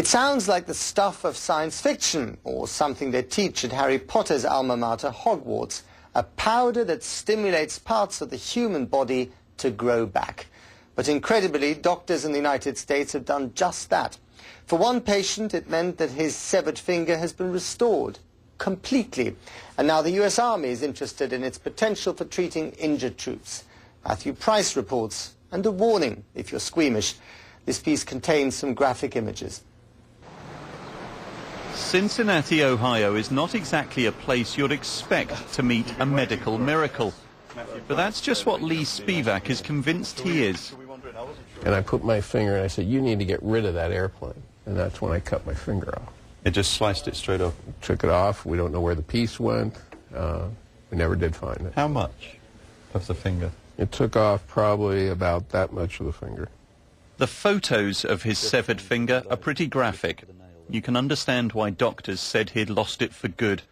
It sounds like the stuff of science fiction, or something they teach at Harry Potter's alma mater, Hogwarts, a powder that stimulates parts of the human body to grow back. But incredibly, doctors in the United States have done just that. For one patient, it meant that his severed finger has been restored completely. And now the US Army is interested in its potential for treating injured troops. Matthew Price reports, and a warning if you're squeamish. This piece contains some graphic images. Cincinnati, Ohio is not exactly a place you'd expect to meet a medical miracle. But that's just what Lee Spivak is convinced he is. And I put my finger and I said, you need to get rid of that airplane. And that's when I cut my finger off. It just sliced it straight off? Took it off. We don't know where the piece went. We never did find it. How much of the finger? It took off probably about that much of the finger. The photos of his severed finger are pretty graphic. You can understand why doctors said he'd lost it for good.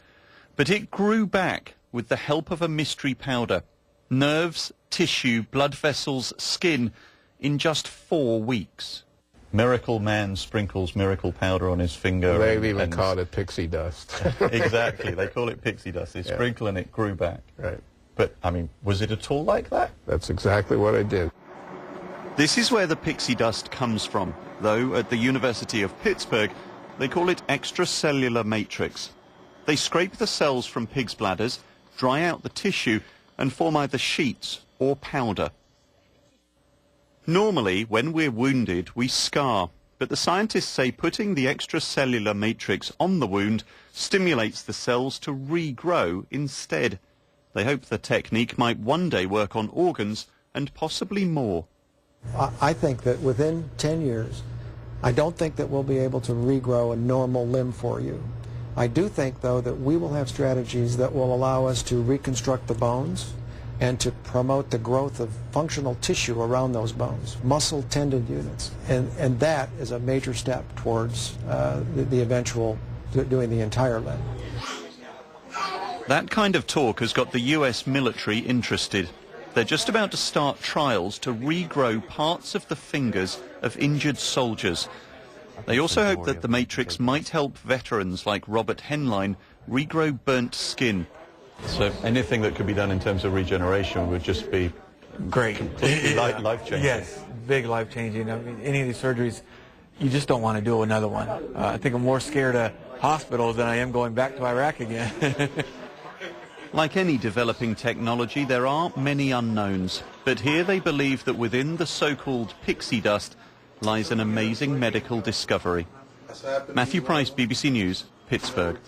But it grew back with the help of a mystery powder. Nerves, tissue, blood vessels, skin, in just 4 weeks. Miracle Man sprinkles miracle powder on his finger. They've even called it pixie dust. Exactly, they call it pixie dust. They sprinkle and it grew back. Right. But, I mean, was it at all like that? That's exactly what I did. This is where the pixie dust comes from, though at the University of Pittsburgh, they call it extracellular matrix. They scrape the cells from pigs' bladders, dry out the tissue, and form either sheets or powder. Normally, when we're wounded, we scar, but the scientists say putting the extracellular matrix on the wound stimulates the cells to regrow instead. They hope the technique might one day work on organs and possibly more. I think that within 10 years, I don't think that we'll be able to regrow a normal limb for you. I do think, though, that we will have strategies that will allow us to reconstruct the bones and to promote the growth of functional tissue around those bones, muscle tendon units. And that is a major step towards the eventual doing the entire limb. That kind of talk has got the US military interested. They're just about to start trials to regrow parts of the fingers of injured soldiers. They also hope that the matrix might help veterans like Robert Henline regrow burnt skin. So anything that could be done in terms of regeneration would just be great, completely life-changing. Yes, big life-changing. I mean, any of these surgeries, you just don't want to do another one. I think I'm more scared of hospitals than I am going back to Iraq again. Like any developing technology, there are many unknowns. But here they believe that within the so-called pixie dust lies an amazing medical discovery. Matthew Price, BBC News, Pittsburgh.